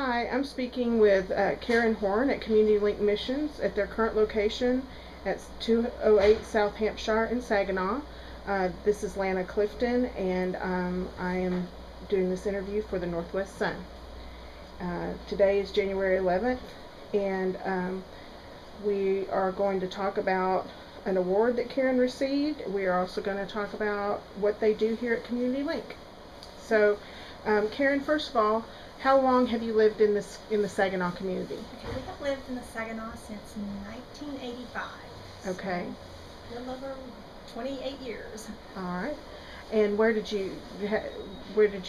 Hi, I'm speaking with Karen Horne at Community Link Missions at their current location at 208 South Hampshire in Saginaw. This is Lana Clifton, and I am doing this interview for the Northwest Sun. Today is January 11th, and we are going to talk about an award that Karen received. We are also going to talk about what they do here at Community Link. So, Karen, first of all, how long have you lived in the Saginaw community? Okay, we have lived in the Saginaw since 1985. Okay. So a little over 28 years. All right. And where did you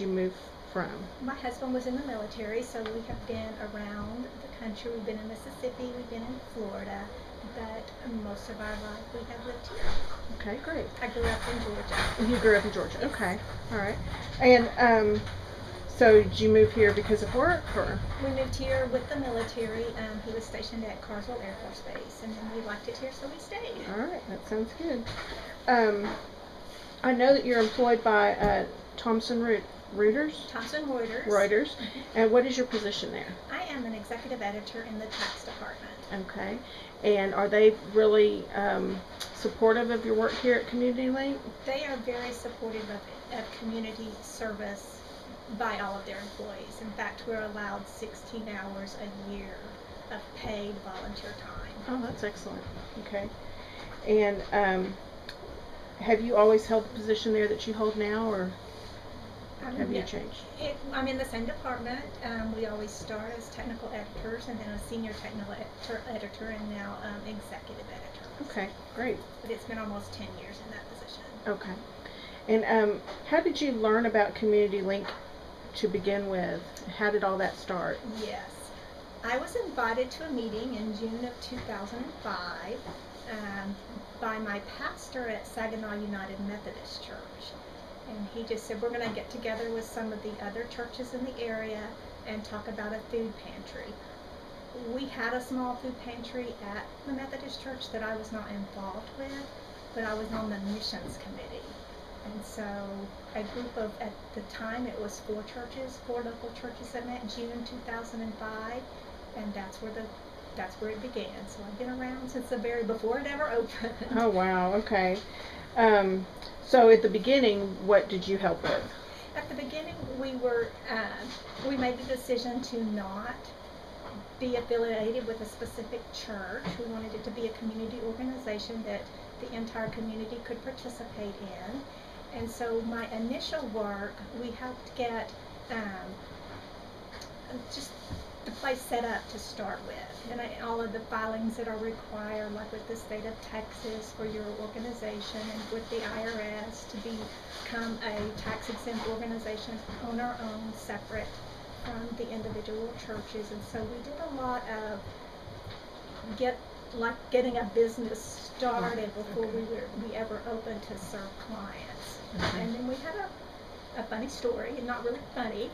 move from? My husband was in the military, so we have been around the country. We've been in Mississippi, we've been in Florida, but most of our life we have lived here. Okay, great. I grew up in Georgia. You grew up in Georgia. Yes. Okay. All right. And so did you move here because of work, or? We moved here with the military. He was stationed at Carswell Air Force Base, and then we liked it here, so we stayed. All right, that sounds good. I know that you're employed by Thomson Reuters. Thomson Reuters. Reuters. And what is your position there? I am an executive editor in the tax department. Okay. And are they really supportive of your work here at Community Link? They are very supportive of community service by all of their employees. In fact, we're allowed 16 hours a year of paid volunteer time. Oh, that's excellent. Okay. And have you always held the position there that you hold now, or have you changed? I'm in the same department. We always start as technical editors, and then a senior technical editor, and now executive editor. Okay, great. But it's been almost 10 years in that position. Okay. And how did you learn about Community Link to begin with? How did all that start? Yes. I was invited to a meeting in June of 2005 by my pastor at Saginaw United Methodist Church. And he just said, we're going to get together with some of the other churches in the area and talk about a food pantry. We had a small food pantry at the Methodist Church that I was not involved with, but I was on the missions committee. And so a group of, at the time it was 4 local churches that met in June 2005, and that's where it began. So I've been around since the very before it ever opened. Oh wow, okay. So at the beginning, what did you help with? At the beginning, we made the decision to not be affiliated with a specific church. We wanted it to be a community organization that the entire community could participate in. And so my initial work, we helped get just the place set up to start with, and all of the filings that are required, like with the state of Texas for your organization, and with the IRS to become a tax-exempt organization on our own, separate from the individual churches. And so we did a lot of getting a business started before we ever opened to serve clients. Okay. And then we had a funny story, not really funny,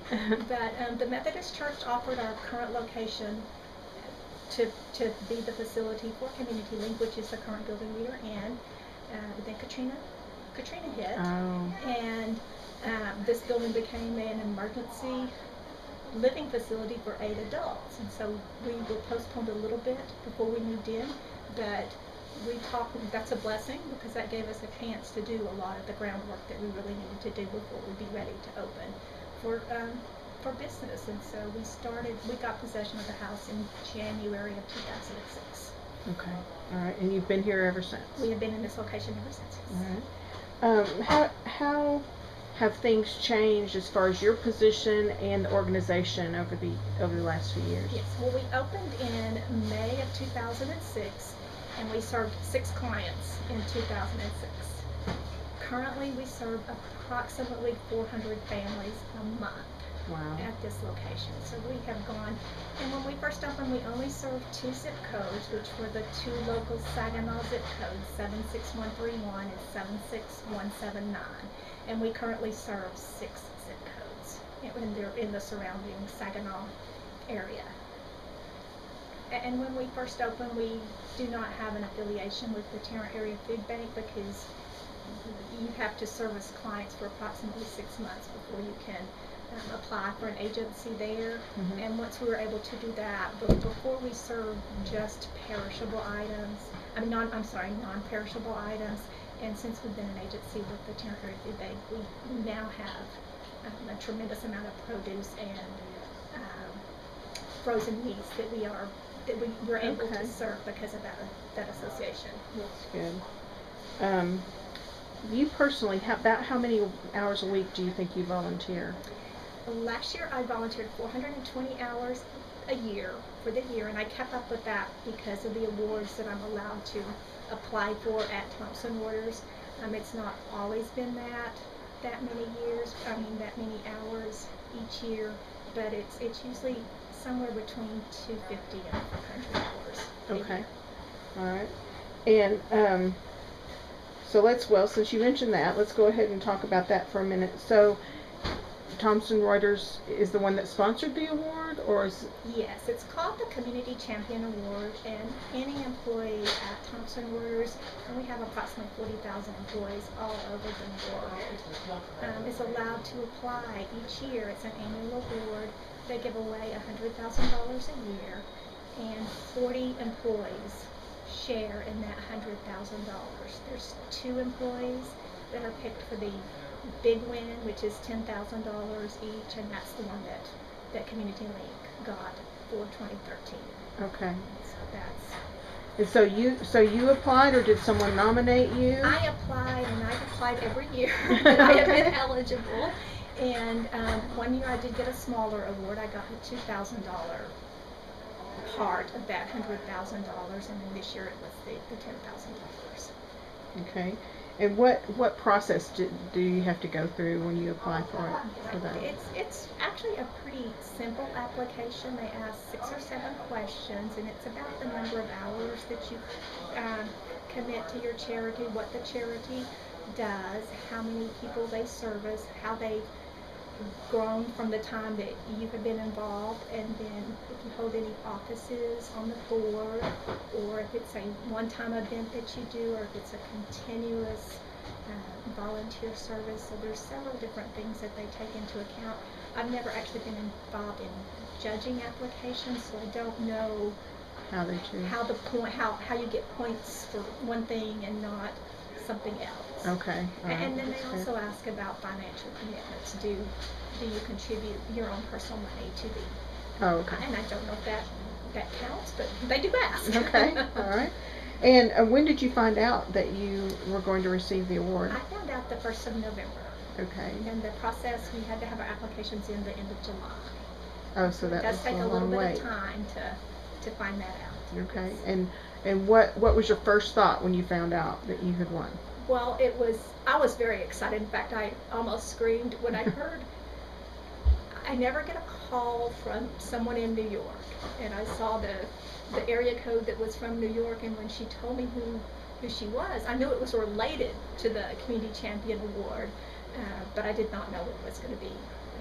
but the Methodist Church offered our current location to be the facility for Community Link, which is the current building we are in. Then Katrina hit, and this building became an emergency living facility for 8 adults, and so we were postponed a little bit before we moved in, but that's a blessing, because that gave us a chance to do a lot of the groundwork that we really needed to do before we'd be ready to open for business. And so we got possession of the house in January of 2006. Okay, all right, and you've been here ever since? We have been in this location ever since. All right. How have things changed as far as your position and the organization over the last few years? Yes, well, we opened in May of 2006, and we served 6 clients in 2006. Currently, we serve approximately 400 families a month. Wow. At this location. So we have gone, and when we first opened, we only served 2 zip codes, which were the 2 local Saginaw zip codes, 76131 and 76179. And we currently serve 6 zip codes, and they're in the surrounding Saginaw area. And when we first opened, we do not have an affiliation with the Tarrant Area Food Bank, because you have to service clients for approximately 6 months before you can apply for an agency there. Mhm. And once we were able to do that, but before we served just perishable items, non-perishable items. And since we've been an agency with the Territory Food Bank, we now have a tremendous amount of produce and frozen meats that we're able to serve because of that association. That's good. You personally, about how many hours a week do you think you volunteer? Last year I volunteered 420 hours a year for the year, and I kept up with that because of the awards that I'm allowed to apply for at Thomson Reuters. It's not always been that many hours each year, but it's usually somewhere between 250 and 400 hours. Okay. All right. And so since you mentioned that, let's go ahead and talk about that for a minute. So Thomson Reuters is the one that sponsored the award, or is... Yes, it's called the Community Champion Award, and any employee at Thomson Reuters, and we have approximately 40,000 employees all over the world, is allowed to apply each year. It's an annual award. They give away $100,000 a year, and 40 employees share in that $100,000. There's 2 employees that are picked for the big win, which is $10,000 each, and that's the one that Community Link got for 2013. Okay. So that's... And so you applied, or did someone nominate you? I applied, and I've applied every year that I have been eligible. And one year I did get a smaller award. I got the $2,000 part of that $100,000, and then this year it was the $10,000. Okay. And what process do you have to go through when you apply for that? It's actually a pretty simple application. They ask 6 or 7 questions, and it's about the number of hours that you commit to your charity, what the charity does, how many people they service, how they've grown from the time that you have been involved, and then if you hold any offices on the board, or if it's a one-time event that you do, or if it's a continuous volunteer service. So there's several different things that they take into account. I've never actually been involved in judging applications, so I don't know how they choose, how you get points for one thing and not something else. Okay. And then they also ask about financial commitments. Do you contribute your own personal money to the... Oh, okay. And I don't know if that counts, but they do ask. Okay. All right. And when did you find out that you were going to receive the award? I found out the 1st of November. Okay. And the process, we had to have our applications in the end of July. Oh, so that was a long wait. It does take a little bit of time to find that out. Okay. And what was your first thought when you found out that you had won? Well, I was very excited. In fact, I almost screamed when I heard. I never get a call from someone in New York, and I saw the area code that was from New York, and when she told me who she was, I knew it was related to the Community Champion Award, but I did not know it was going to be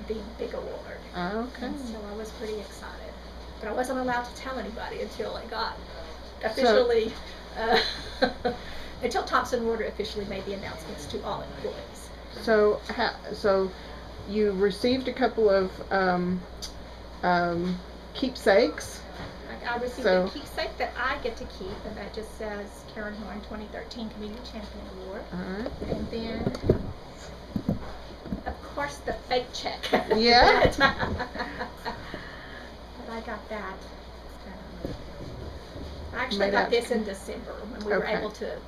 the big award. Okay. And so I was pretty excited, but I wasn't allowed to tell anybody until I got officially, until Thomson Reuters officially made the announcements to all employees. So you received a couple of keepsakes. I received a keepsake that I get to keep, and that just says Karen Horne 2013 Community Champion Award. Alright. And then, of course, the fake check. Yeah. But I got that. I actually got this in December when we were able to,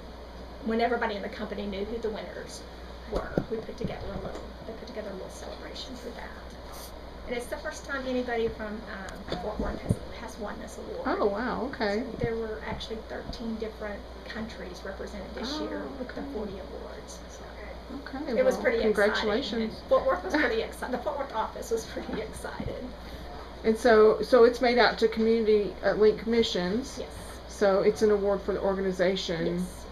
when everybody in the company knew who the winners were. They put together a little celebration for that. And it's the first time anybody from Fort Worth has won this award. Oh, wow, okay. So there were actually 13 different countries represented this year with the 40 awards. So okay, it was pretty congratulations. exciting. Fort Worth was pretty excited. The Fort Worth office was pretty excited. And so it's made out to Community Link Missions. Yes. So it's an award for the organization, yes,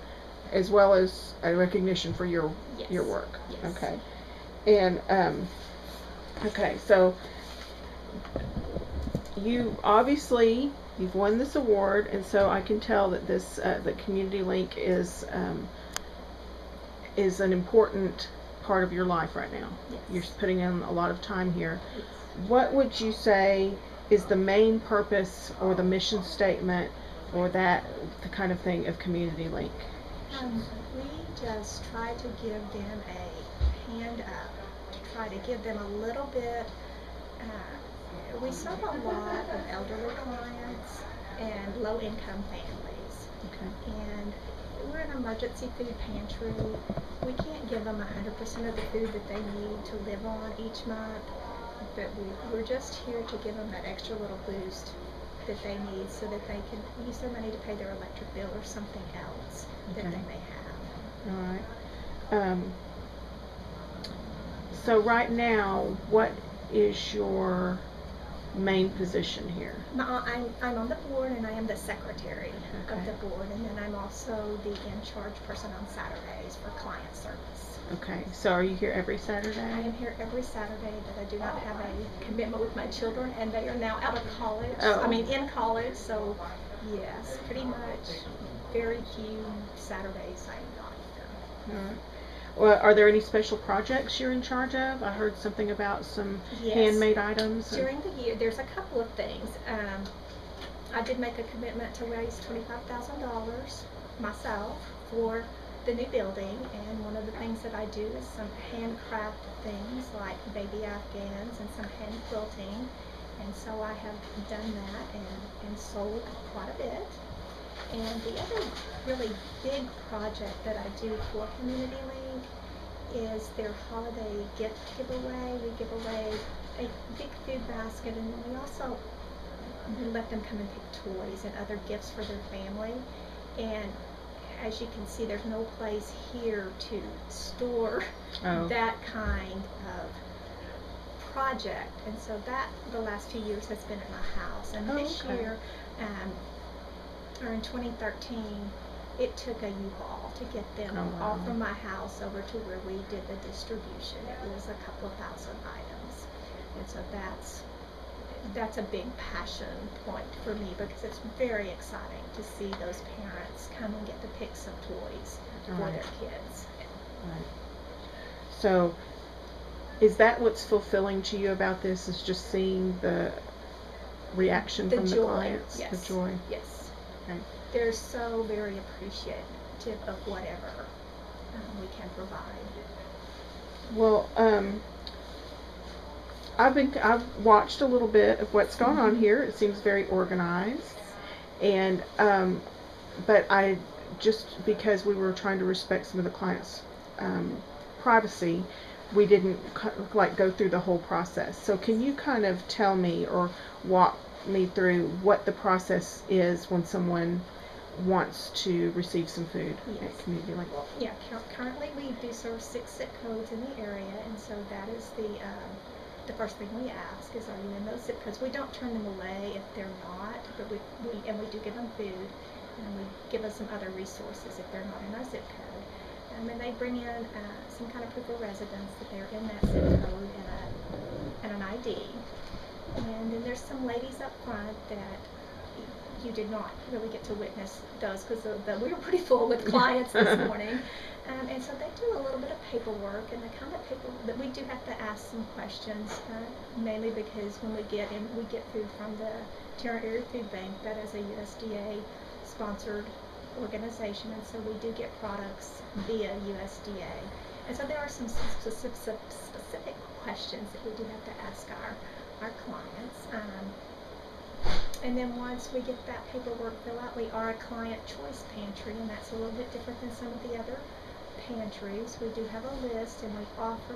as well as a recognition for your work. Yes. Okay. And okay, so you've won this award, and so I can tell that this the Community Link is an important part of your life right now. Yes. You're putting in a lot of time here. Yes. What would you say is the main purpose or the mission statement or the kind of thing of Community Link? We just try to give them a hand up, to try to give them a little bit. We serve a lot of elderly clients and low-income families. Okay. And we're an emergency food pantry. We can't give them 100% of the food that they need to live on each month, but we're just here to give them that extra little boost that they need so that they can use their money to pay their electric bill or something else that they may have. All right. So right now, what is your main position here? I'm on the board, and I am the secretary Okay. of the board, and then I'm also the in-charge person on Saturdays for client service. Okay, so are you here every Saturday? I am here every Saturday, but I do not have a commitment with my children, and they are now out of college. Oh. I mean, in college, so yes, pretty much very few Saturdays I am not here. All right. Well, are there any special projects you're in charge of? I heard something about some Yes. handmade items. During the year, there's a couple of things. I did make a commitment to raise $25,000 myself for the new building, and one of the things that I do is some handcraft things like baby afghans and some hand quilting, and so I have done that and sold quite a bit. And the other really big project that I do for Community Link is their holiday gift giveaway. We give away a big food basket, and then we also let them come and pick toys and other gifts for their family. And as you can see, there's no place here to store that kind of project. And so that, the last few years, has been at my house. And this year, or in 2013, it took a U-Haul to get them all from my house over to where we did the distribution. It was a couple of thousand items. And so that's a big passion point for me, because it's very exciting to see those parents come and get to pick some toys for their kids. Right. So is that what's fulfilling to you about this, is just seeing the reaction from the clients? Yes. The joy? Yes. Okay. They're so very appreciative of whatever we can provide. Well, I've watched a little bit of what's going on here. It seems very organized, and but I just, because we were trying to respect some of the clients' privacy, we didn't go through the whole process. So can you kind of tell me or walk me through what the process is when someone wants to receive some food at Community Link? Well, yeah, currently we do serve 6 zip codes in the area, and so that is the first thing we ask is, are you in those zip codes? We don't turn them away if they're not, but we do give them food, and we give us some other resources if they're not in our zip code. And then they bring in some kind of proof of residence that they're in that zip code and an ID. And then there's some ladies up front that you did not really get to witness those, because we were pretty full with clients this morning. And so they do a little bit of paperwork, and the kind of paperwork that we do have to ask some questions, mainly because when we get food from the Tarrant Area Food Bank, that is a USDA sponsored organization, and so we do get products via USDA. And so there are some specific questions that we do have to ask our clients. And then once we get that paperwork filled out, we are a client choice pantry, and that's a little bit different than some of the other pantries. We do have a list, and we offer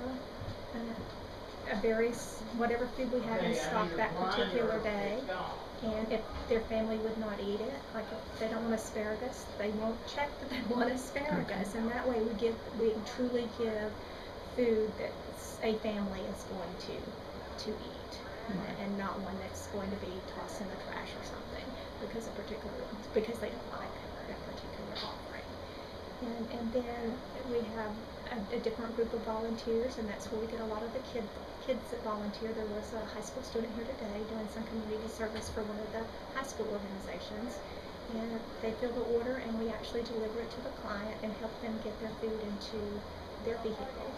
whatever food we have in stock that particular day. And if their family would not eat it, like if they don't want asparagus, they won't check that they want asparagus. And that way we truly give food that a family is going to eat. And not one that's going to be tossed in the trash or something because they don't like that particular offering. And then we have a different group of volunteers, and that's where we get a lot of the kids that volunteer. There was a high school student here today doing some community service for one of the high school organizations, and they fill the order, and we actually deliver it to the client and help them get their food into their vehicle.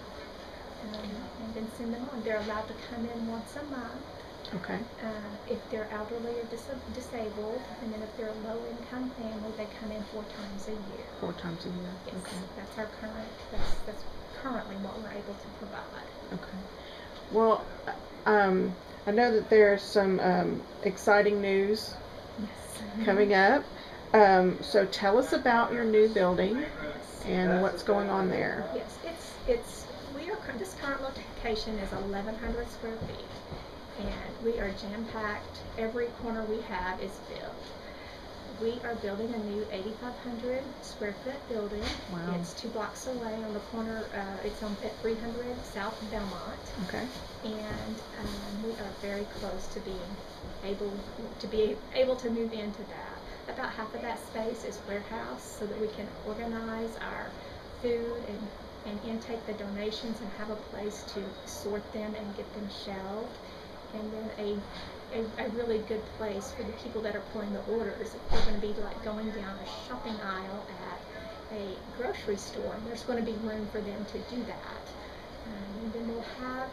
and then send them on. They're allowed to come in once a month. Okay. If they're elderly or disabled, and then if they're a low-income family, they come in 4 times a year. 4 times a year. Yes, Okay. that's our that's currently what we're able to provide. Okay. Well, I know that there's some exciting news Yes. coming up. So tell us about your new building and what's going on there. Yes, this current location is 1,100 square feet, and we are jam-packed. Every corner we have is filled. We are building a new 8,500 square foot building. Wow. It's 2 blocks away on the corner. It's on at 300 South Belmont. Okay. And we are very close to being able to move into that. About half of that space is warehouse, so that we can organize our food and intake the donations and have a place to sort them and get them shelved. And then a really good place for the people that are pulling the orders. If they're going to be like going down a shopping aisle at a grocery store, there's going to be room for them to do that. And then we'll have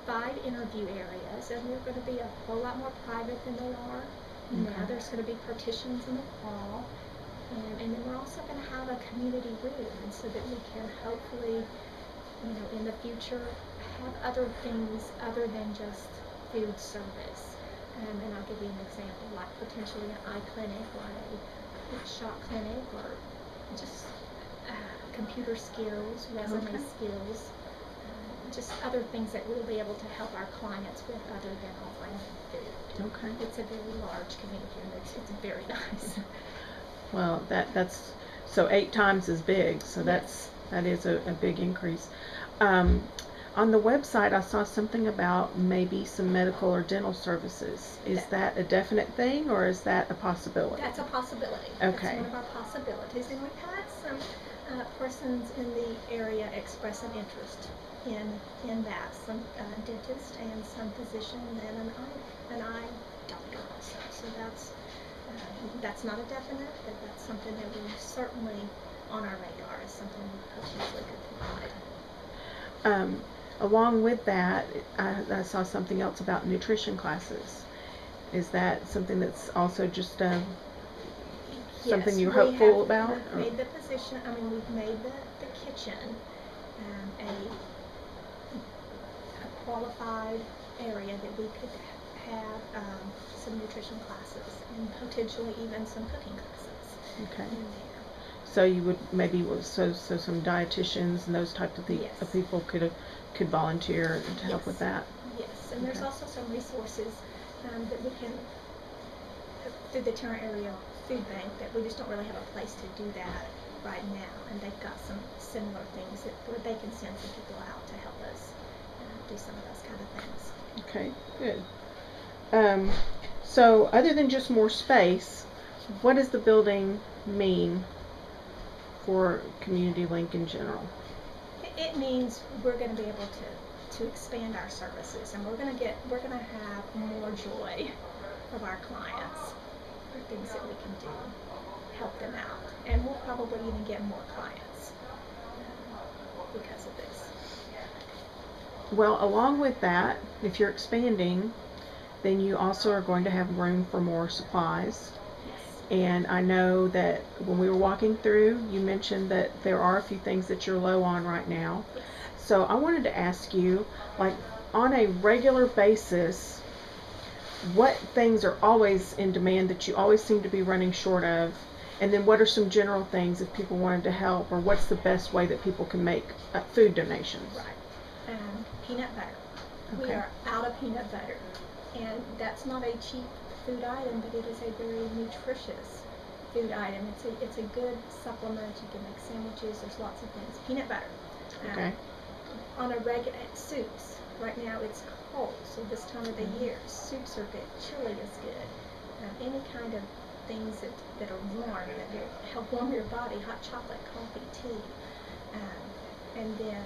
5 interview areas, and they're going to be a whole lot more private than they are now. There's going to be partitions in the wall, and then we're also going to have a community room, and so that we can hopefully, in the future, have other things other than just food service. And I'll give you an example, like potentially an eye clinic or a shop clinic, or just computer skills, resume skills, just other things that we'll be able to help our clients with other than offering them food. Okay. It's a very large community, and it's very nice. Well, that's so 8 times as big. So Yes. that is a big increase. On the website, I saw something about maybe some medical or dental services. Is that a definite thing, or is that a possibility? That's a possibility. Okay. That's one of our possibilities, and we've had some persons in the area express an interest in that. Some dentist and some physician and an eye doctor also. So that's not a definite, but that's something that we certainly on our radar is something we potentially could provide. Along with that, I saw something else about nutrition classes. Is that something that's also just something Yes, you're hopeful about? We've made the position. We've made the kitchen a qualified area that we could have some nutrition classes and potentially even some cooking classes. Okay. In there. So you would maybe so some dietitians and those types of Yes. people could volunteer to help with that. Yes, and there's also some resources that we can through the Tarrant Area Food Bank that we just don't really have a place to do that right now, and they've got some similar things where they can send some people out to help us do some of those kind of things. Okay, good. So other than just more space, what does the building mean for Community Link in general? It means we're going to be able to expand our services, and we're going to have more joy from our clients for things that we can do, help them out, and we'll probably even get more clients because of this. Well, along with that, if you're expanding, then you also are going to have room for more supplies. And I know that when we were walking through, you mentioned that there are a few things that you're low on right now. So I wanted to ask you, like, on a regular basis, what things are always in demand that you always seem to be running short of? And then what are some general things if people wanted to help, or what's the best way that people can make food donations? Right. Peanut butter. Okay. We are out of peanut butter. And that's not a cheap food item, but it is a very nutritious food item. It's a good supplement. You can make sandwiches. There's lots of things. Peanut butter. Okay. On a regular soups. Right now it's cold, so this time of the year soups are good. Chili is good. Any kind of things that are warm, that will help warm your body. Hot chocolate, coffee, tea, and then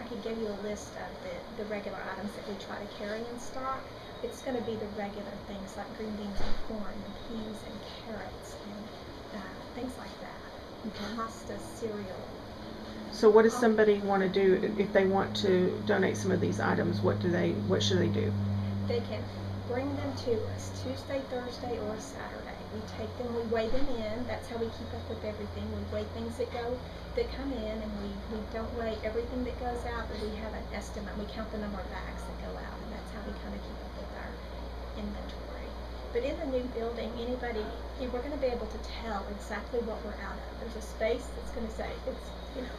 I could give you a list of the regular items that we try to carry in stock. It's going to be the regular things like green beans and corn and peas and carrots and things like that. Okay. Pasta, cereal. So what does somebody want to do if they want to donate some of these items? What should they do? They can bring them to us Tuesday, Thursday, or Saturday. We take them, we weigh them in. That's how we keep up with everything. We weigh things that come in, and we don't weigh everything that goes out, but we have an estimate. We count the number of bags that go out, and that's how we kind of keep up with our inventory. But in the new building, we're going to be able to tell exactly what we're out of. There's a space that's going to say it's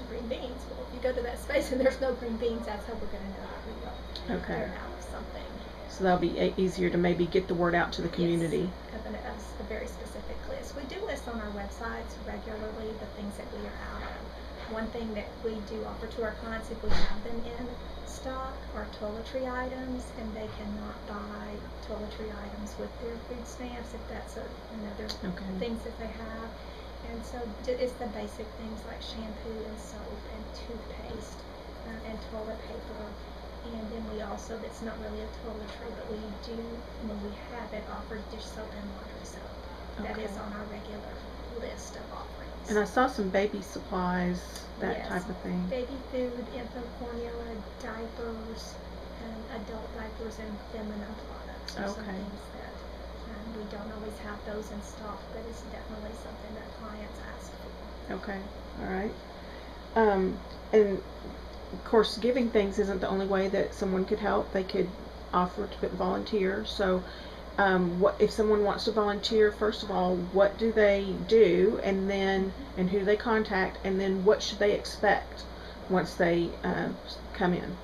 green beans. Well, if you go to that space and there's no green beans, that's how we're going to know that we're out of something. So that'll be easier to maybe get the word out to the community. Yes, a very specific list. We do list on our websites regularly the things that we are out of. One thing that we do offer to our clients, if we have them in stock, are toiletry items, and they cannot buy toiletry items with their food stamps if that's another things that they have. And so it's the basic things like shampoo and soap and toothpaste and toilet paper. And then we also, that's not really a toiletry, but we do, when we have it, offer dish soap and laundry soap. That is on our regular list of offerings. And I saw some baby supplies, that type of thing. Baby food, infant formula, diapers, adult diapers, and feminine products are some things that we don't always have those in stock, but it's definitely something that clients ask for. Okay, all right. And of course, giving things isn't the only way that someone could help. They could offer to volunteer. So what if someone wants to volunteer? First of all, what do they do, and then and who do they contact, and then what should they expect once they come in?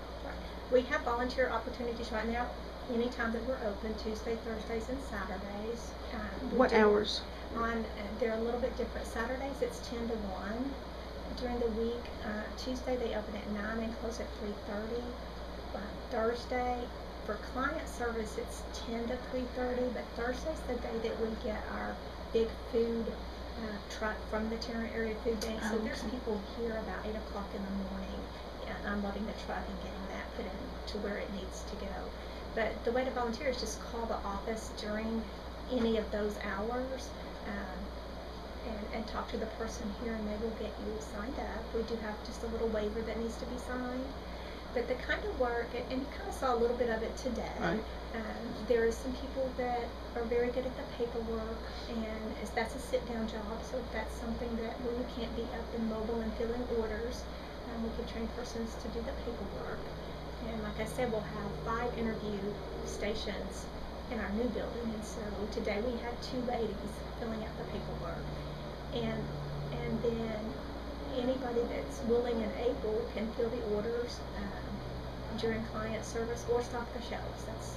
We have volunteer opportunities right now anytime that we're open, Tuesday, Thursdays, and Saturdays. What hours? They're a little bit different. Saturdays it's 10 to 1. During the week, Tuesday they open at 9 and close at 3:30. Thursday, for client service, it's 10 to 3:30, but Thursday's the day that we get our big food truck from the Tarrant Area Food Bank. So there's people here about 8 o'clock in the morning unloading the truck and getting that put in to where it needs to go. But the way to volunteer is just call the office during any of those hours and talk to the person here, and they will get you signed up. We do have just a little waiver that needs to be signed. But the kind of work, and you kind of saw a little bit of it today, there are some people that are very good at the paperwork, and that's a sit-down job, so if that's something that where you can't be up and mobile and filling orders, we can train persons to do the paperwork. And like I said, we'll have 5 interview stations in our new building, and so today we had 2 ladies filling out the paperwork. And then anybody that's willing and able can fill the orders during client service or stock the shelves. That's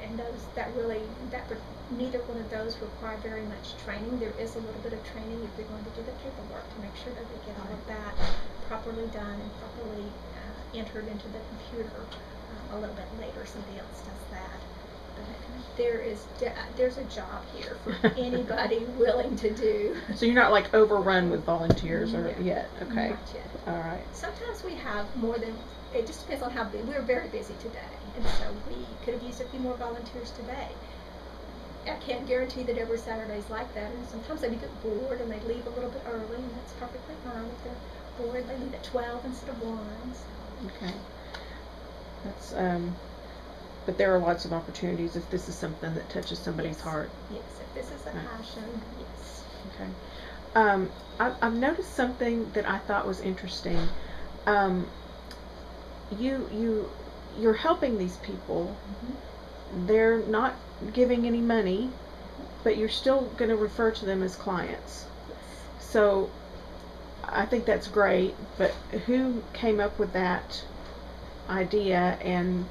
and neither one of those require very much training. There is a little bit of training if you're going to do the paperwork to make sure that they get all of that properly done and properly entered into the computer. A little bit later, somebody else does that. There's a job here for anybody willing to do. So you're not like overrun with volunteers yet? Okay. Not yet. All right. Sometimes we have more than, it just depends on how busy. We're very busy today, and so we could have used a few more volunteers today. I can't guarantee that every Saturday's like that, and sometimes they get bored and they leave a little bit early, and that's perfectly fine. If they're bored, they leave at 12 instead of 1. So. Okay. That's but there are lots of opportunities if this is something that touches somebody's heart. Yes, if this is a passion, yes. Okay. I've noticed something that I thought was interesting. You're helping these people. They're not giving any money, but you're still going to refer to them as clients. Yes. So I think that's great, but who came up with that idea, and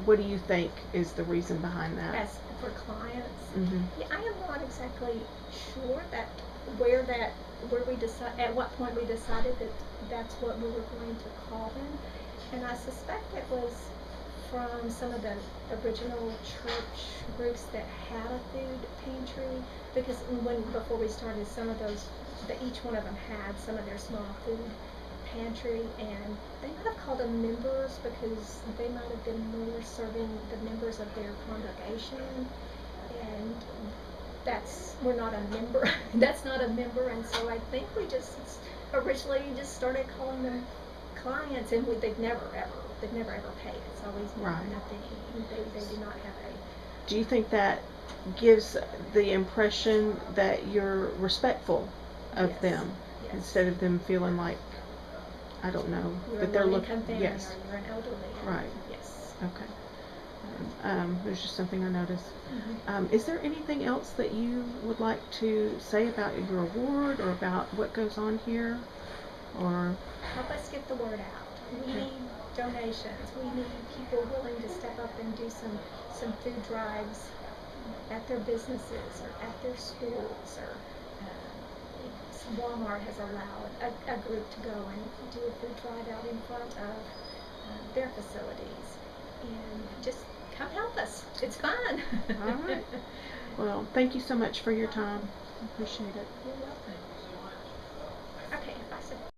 what do you think is the reason behind that? As for clients, yeah, I am not exactly sure where we decide at what point we decided that that's what we were going to call them, and I suspect it was from some of the original church groups that had a food pantry, because before we started, some of those, each one of them had some of their small food pantry, and they might have called them members because they might have been more serving the members of their congregation, and we're not a member. That's not a member, and so I think we just originally just started calling them clients, and they've never ever paid. It's always been Right. nothing. They do not have a. Do you think that gives the impression that you're respectful of Yes. them Yes. instead of them feeling like, I don't know, You're that a they're low-income looking? family, Yes. or you're an elderly. Right. Yes. Okay. There's just something I noticed. Mm-hmm. Is there anything else that you would like to say about your award or about what goes on here? Or Help us get the word out. We Okay. need donations. We need people willing to step up and do some food drives at their businesses or at their schools, or Walmart has allowed a group to go and do a food drive out in front of their facilities. And just come help us. It's fun. All right. Well, thank you so much for your time. I appreciate it. You're welcome. Okay, bye.